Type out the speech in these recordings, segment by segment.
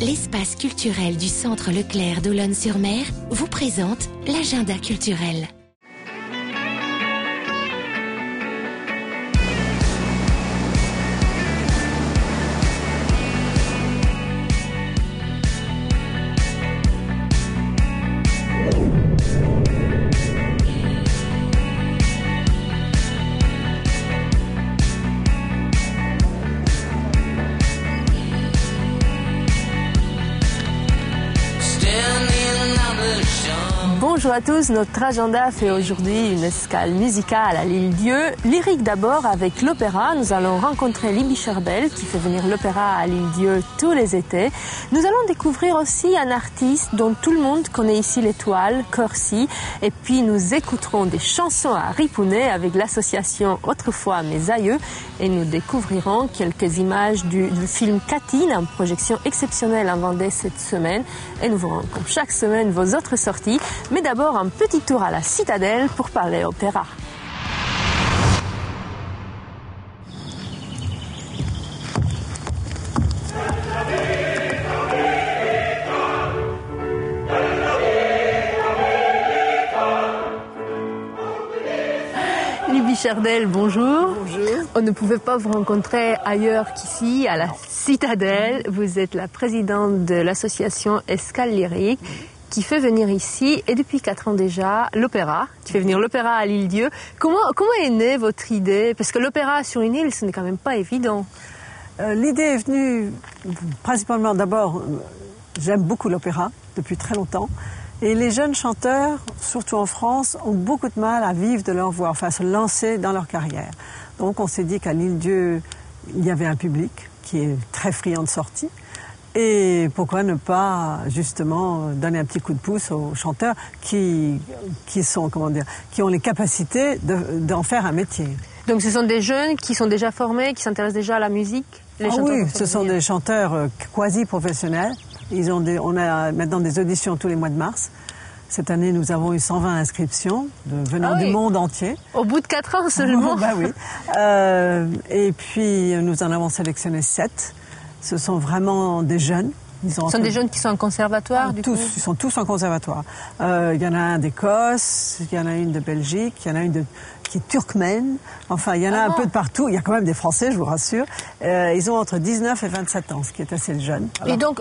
L'espace culturel du Centre Leclerc d'Olonne-sur-Mer vous présente l'agenda culturel. Bonjour à tous, notre agenda fait aujourd'hui une escale musicale à l'Île-Dieu. Lyrique d'abord avec l'opéra. Nous allons rencontrer Libby Sherbel qui fait venir l'opéra à l'Île-Dieu tous les étés. Nous allons découvrir aussi un artiste dont tout le monde connaît ici l'étoile, Corsi. Et puis nous écouterons des chansons à Ripounet avec l'association Autrefois mes aïeux. Et nous découvrirons quelques images du film Catine, en projection exceptionnelle en Vendée cette semaine. Et nous verrons comme chaque semaine vos autres sorties. Mais d'abord, un petit tour à la Citadelle pour parler opéra. Libby Sherbel, bonjour. Bonjour. On ne pouvait pas vous rencontrer ailleurs qu'ici, à la Citadelle. Vous êtes la présidente de l'association Escale Lyrique, qui fait venir ici, et depuis 4 ans déjà, l'opéra, qui fait venir l'opéra à l'Île-Dieu. Comment est née votre idée? Parce que l'opéra sur une île, ce n'est quand même pas évident. L'idée est venue principalement d'abord, j'aime beaucoup l'opéra depuis très longtemps, et les jeunes chanteurs, surtout en France, ont beaucoup de mal à vivre de leur voix, enfin à se lancer dans leur carrière. Donc on s'est dit qu'à l'Île-Dieu, il y avait un public qui est très friand de sorties. Et pourquoi ne pas justement donner un petit coup de pouce aux chanteurs qui ont les capacités d'en faire un métier. Donc ce sont des jeunes qui sont déjà formés, qui s'intéressent déjà à la musique? Oui, ce sont des chanteurs quasi-professionnels. On a maintenant des auditions tous les mois de mars. Cette année, nous avons eu 120 inscriptions venant du monde entier. Au bout de 4 ans seulement? Bah oui. Et puis nous en avons sélectionné 7. Ce sont vraiment des jeunes. Ce sont des jeunes qui sont en conservatoire, du coup? Ils sont tous en conservatoire. Il y en a un d'Écosse, il y en a une de Belgique, il y en a une qui est turkmène. Enfin, il y en a un peu de partout. Il y a quand même des Français, je vous rassure. Ils ont entre 19 et 27 ans, ce qui est assez jeune. Alors... Et donc,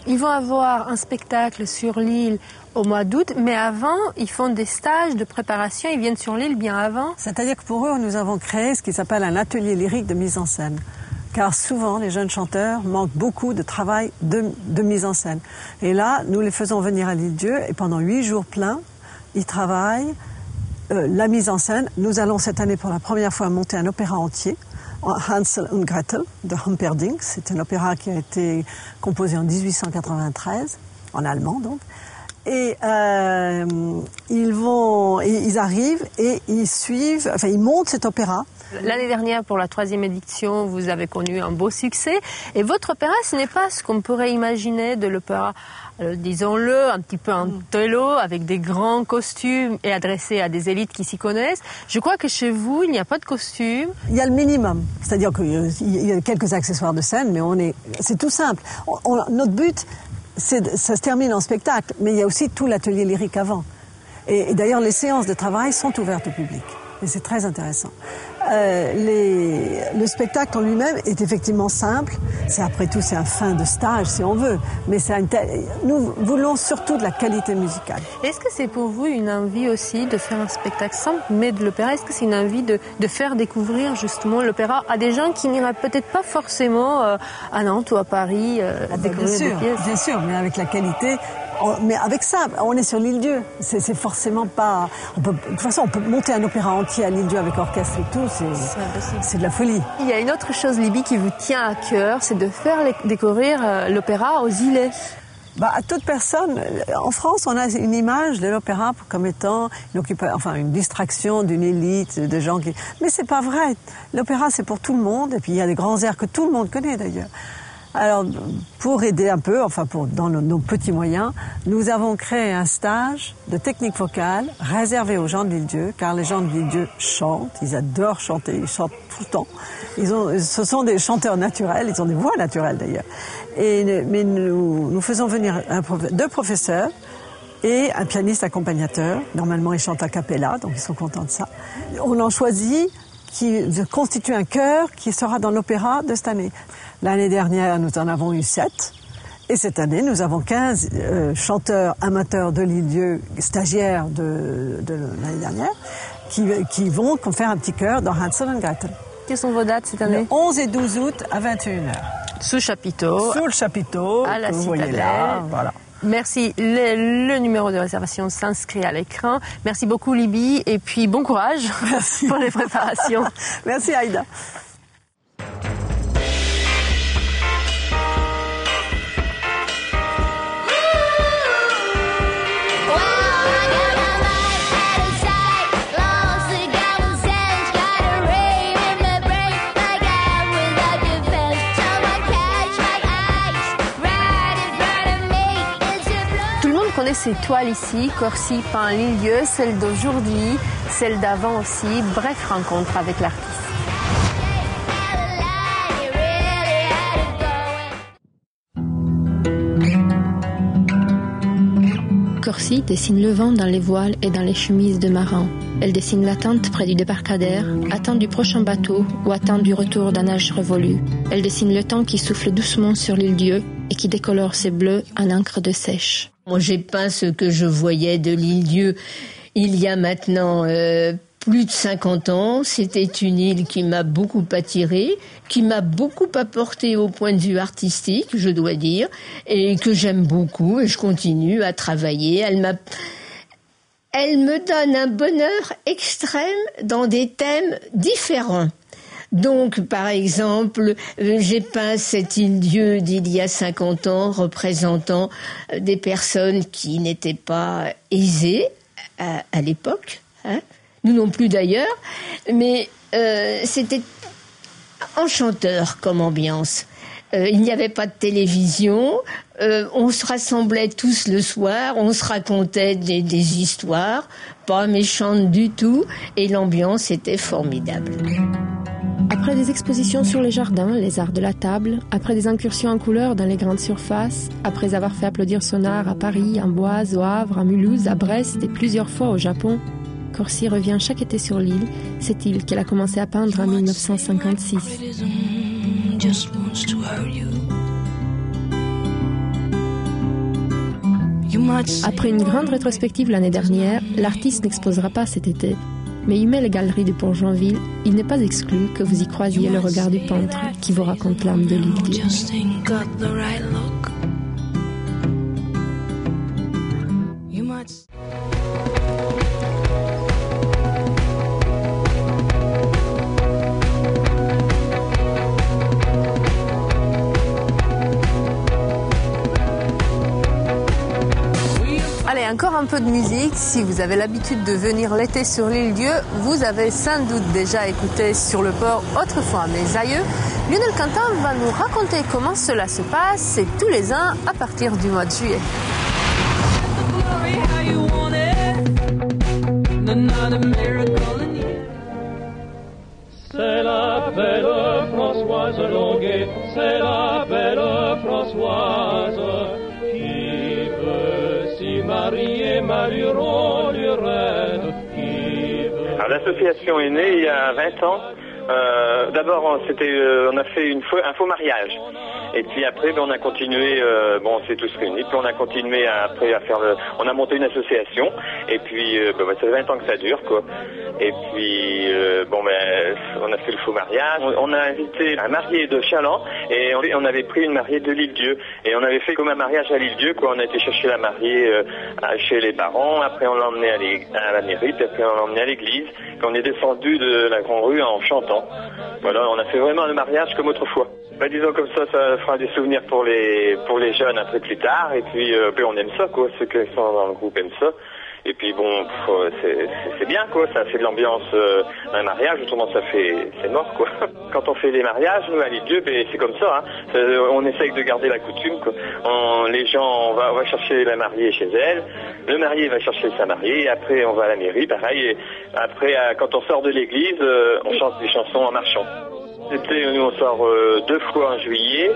ils vont avoir un spectacle sur l'île au mois d'août, mais avant, ils font des stages de préparation. Ils viennent sur l'île bien avant. C'est-à-dire que pour eux, nous avons créé ce qui s'appelle un atelier lyrique de mise en scène. Car souvent, les jeunes chanteurs manquent beaucoup de travail de mise en scène. Et là, nous les faisons venir à l'Île-Dieu et pendant 8 jours pleins, ils travaillent la mise en scène. Nous allons cette année pour la première fois monter un opéra entier, Hansel und Gretel de Humperdinck. C'est un opéra qui a été composé en 1893, en allemand donc. Et ils arrivent et ils montent cet opéra. L'année dernière, pour la 3e édition, vous avez connu un beau succès. Et votre opéra, ce n'est pas ce qu'on pourrait imaginer de l'opéra, disons-le, un petit peu un télo, avec des grands costumes et adressé à des élites qui s'y connaissent. Je crois que chez vous, il n'y a pas de costume. Il y a le minimum. C'est-à-dire qu'il y a quelques accessoires de scène, mais c'est tout simple. Notre but, ça se termine en spectacle, mais il y a aussi tout l'atelier lyrique avant. Et d'ailleurs, les séances de travail sont ouvertes au public. Et c'est très intéressant. Le spectacle en lui-même est effectivement simple. Après tout, c'est un fin de stage, si on veut. Mais nous voulons surtout de la qualité musicale. Est-ce que c'est pour vous une envie aussi de faire un spectacle simple, mais de l'opéra? Est-ce que c'est une envie de faire découvrir justement l'opéra à des gens qui n'iraient peut-être pas forcément à Nantes ou à Paris découvrir des pièces? Bien sûr, mais avec la qualité... Mais avec ça, on est sur l'Île-Dieu. C'est forcément pas... de toute façon, on peut monter un opéra entier à l'Île-Dieu avec orchestre et tout, c'est de la folie. Il y a une autre chose, Libby, qui vous tient à cœur, c'est de faire découvrir l'opéra aux îlets. À toute personne, en France, on a une image de l'opéra comme étant une distraction d'une élite, de gens qui... Mais c'est pas vrai. L'opéra, c'est pour tout le monde, et puis il y a des grands airs que tout le monde connaît d'ailleurs. Alors, pour aider un peu, dans nos petits moyens, nous avons créé un stage de technique vocale réservé aux gens de l'Île-Dieu, car les gens de l'Île-Dieu chantent, ils adorent chanter, ils chantent tout le temps. Ce sont des chanteurs naturels, ils ont des voix naturelles d'ailleurs. Mais nous faisons venir 2 professeurs et un pianiste accompagnateur. Normalement, ils chantent a cappella, donc ils sont contents de ça. On en choisit qui constitue un chœur qui sera dans l'opéra de cette année. L'année dernière, nous en avons eu 7. Et cette année, nous avons 15 chanteurs amateurs de l'Île-Dieu, stagiaires de l'année dernière, qui vont faire un petit chœur dans Hansel and Gretel. Quelles sont vos dates cette année? Le 11 et 12 août à 21h. Sous chapiteau. Sous le chapiteau, à la que vous Citadelle. voyez là, voilà. Merci. Le numéro de réservation s'inscrit à l'écran. Merci beaucoup, Libby. Et puis, bon courage pour les préparations. Merci, Aïda. Ces toiles ici, Corsi peint l'Île-Dieu, celle d'aujourd'hui, celle d'avant aussi. Bref, rencontre avec l'artiste. Corsi dessine le vent dans les voiles et dans les chemises de marins. Elle dessine l'attente près du débarcadère, attente du prochain bateau ou attente du retour d'un âge révolu. Elle dessine le temps qui souffle doucement sur l'Île-Dieu et qui décolore ses bleus en encre de sèche. Moi, j'ai peint ce que je voyais de l'Île-Dieu il y a maintenant plus de 50 ans. C'était une île qui m'a beaucoup attirée, qui m'a beaucoup apporté au point de vue artistique, je dois dire, et que j'aime beaucoup et je continue à travailler. Elle me donne un bonheur extrême dans des thèmes différents. Donc, par exemple, j'ai peint cette Île-Dieu d'il y a 50 ans représentant des personnes qui n'étaient pas aisées à l'époque, hein. Nous non plus d'ailleurs, mais c'était enchanteur comme ambiance. Il n'y avait pas de télévision, on se rassemblait tous le soir, on se racontait des histoires, pas méchantes du tout, et l'ambiance était formidable. Après des expositions sur les jardins, les arts de la table, après des incursions en couleurs dans les grandes surfaces, après avoir fait applaudir son art à Paris, en Boise, au Havre, à Mulhouse, à Brest et plusieurs fois au Japon, Corsi revient chaque été sur l'île, cette île qu'elle a commencé à peindre en 1956. Après une grande rétrospective l'année dernière, l'artiste n'exposera pas cet été. Mais humait les galeries de Port-Joinville, il n'est pas exclu que vous y croisiez le regard du peintre qui vous raconte l'âme de l'Île-Dieu. Allez, encore un peu de musique. Si vous avez l'habitude de venir l'été sur l'Île-Dieu, vous avez sans doute déjà écouté Sur le port autrefois mes aïeux. Lionel Quentin va nous raconter comment cela se passe, et tous les ans à partir du mois de juillet. C'est la belle Françoise Longuet, c'est la belle Françoise qui veut s'y marier, Maluron, Lurène, qui veut... Alors l'association est née il y a 20 ans. D'abord, on a fait un faux mariage. Et puis après, on a continué, on s'est tous réunis, puis on a continué après à faire on a monté une association, et puis, ça fait 20 ans que ça dure, quoi. Et puis, on a fait le faux mariage. On a invité un marié de Chaland, et on avait pris une mariée de l'Île-Dieu. Et on avait fait comme un mariage à l'Île-Dieu, quoi. On a été chercher la mariée chez les parents, après on l'a emmenée à la mairie, puis après on l'a emmenée à l'église, puis on est descendu de la Grande Rue en chantant. Voilà, on a fait vraiment le mariage comme autrefois. Disons comme ça fera des souvenirs pour les jeunes après plus tard, et puis on aime ça, quoi. Ceux qui sont dans le groupe aiment ça. Et puis bon, c'est bien quoi, ça fait de l'ambiance un mariage, autrement c'est mort quoi. Quand on fait les mariages, nous à l'île-Dieu, c'est comme ça, hein. On essaye de garder la coutume quoi. Les gens, on va chercher la mariée chez elle, le marié va chercher sa mariée, et après on va à la mairie, pareil, et après quand on sort de l'église, on chante des chansons en marchant. Nous on sort 2 fois en juillet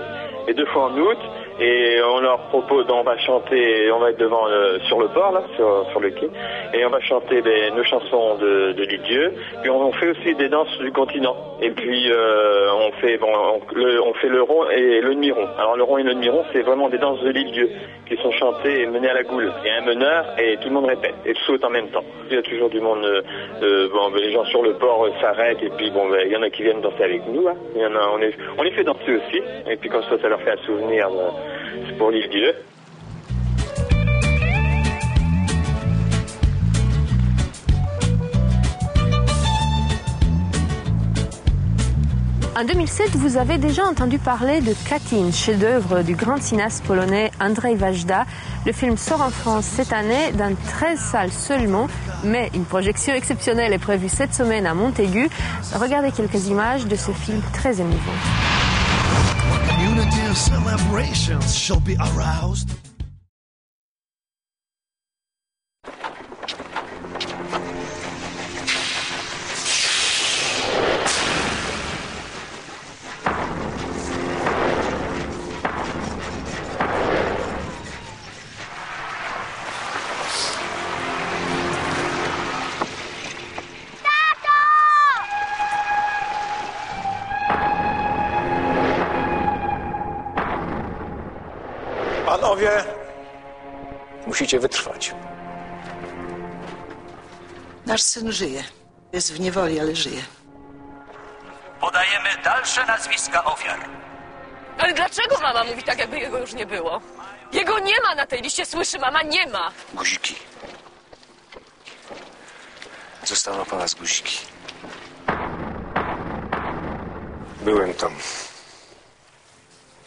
et 2 fois en août. Et on leur propose, on va chanter, on va être devant sur le port là, sur le quai, et on va chanter nos chansons de l'île-Dieu. Puis on fait aussi des danses du continent. Et puis on fait le rond et le demi-rond. Alors le rond et le demi-rond, c'est vraiment des danses de l'île-Dieu qui sont chantées et menées à la goule. Il y a un meneur et tout le monde répète et saute en même temps. Il y a toujours du monde. Les gens sur le port s'arrêtent et puis il y en a qui viennent danser avec nous. Hein. Il y en a, on les fait danser aussi. Et puis comme ça leur fait un souvenir. C'est pour l'île-Dieu. En 2007, vous avez déjà entendu parler de Katyn, chef-d'œuvre du grand cinéaste polonais Andrzej Wajda. Le film sort en France cette année dans 13 salles seulement, mais une projection exceptionnelle est prévue cette semaine à Montaigu. Regardez quelques images de ce film très émouvant. Community celebrations shall be aroused. Panowie, musicie wytrwać. Nasz syn żyje. Jest w niewoli, ale żyje. Podajemy dalsze nazwiska ofiar. Ale dlaczego mama mówi tak, jakby jego już nie było? Jego nie ma na tej liście, słyszy mama, nie ma. Guziki. Zostały po nas guziki. Byłem tam.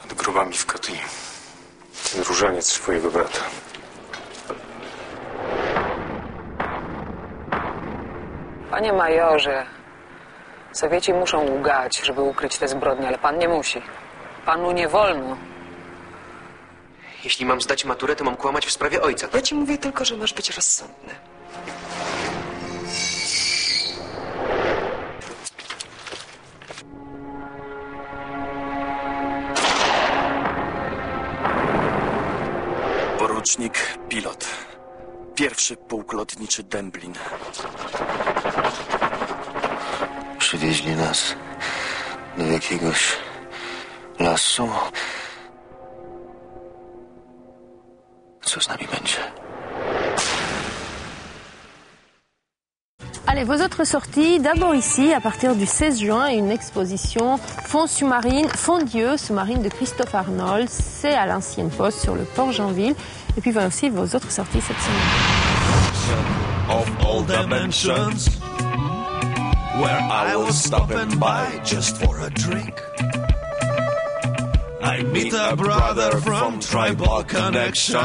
Nad grobami w Katyniu. Ten różaniec swojego brata. Panie majorze, Sowieci muszą łgać, żeby ukryć te zbrodnie, ale pan nie musi. Panu nie wolno. Jeśli mam zdać maturę, to mam kłamać w sprawie ojca. Ja ci mówię tylko, że masz być rozsądny. Porucznik pilot. Pierwszy pułk lotniczy Dęblin. Przywieźli nas do jakiegoś lasu. Co z nami będzie? Allez, vos autres sorties, d'abord ici, à partir du 16 juin, une exposition Fond Dieu, sous-marine de Christophe Arnold. C'est à l'ancienne poste sur le port Jeanville. Et puis, aussi vos autres sorties cette semaine. Of all dimensions, where I was stopping by just for a drink. I meet a brother from Tribal Connection,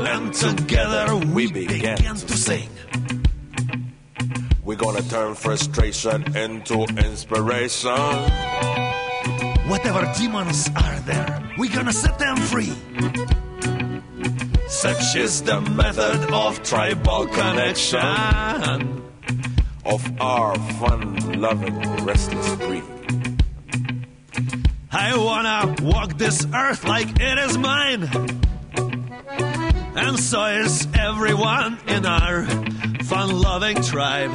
and together we began to sing. We're gonna turn frustration into inspiration. Whatever demons are there, we're gonna set them free. Such is the method of Tribal Connection, of our fun-loving, restless breed. I wanna walk this earth like it is mine, and so is everyone in our fun-loving tribe.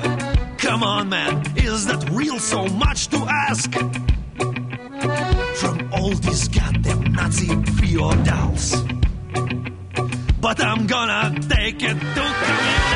Come on, man, is that real so much to ask? From all these goddamn Nazi feudals. But I'm gonna take it to community.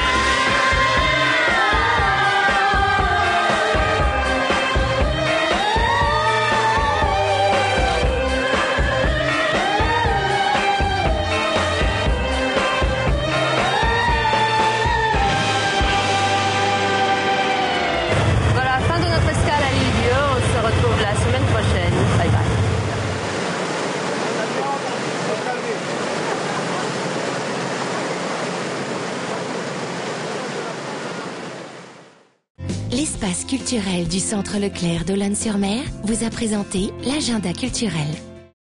L'espace culturel du Centre Leclerc d'Olonne-sur-Mer vous a présenté l'agenda culturel.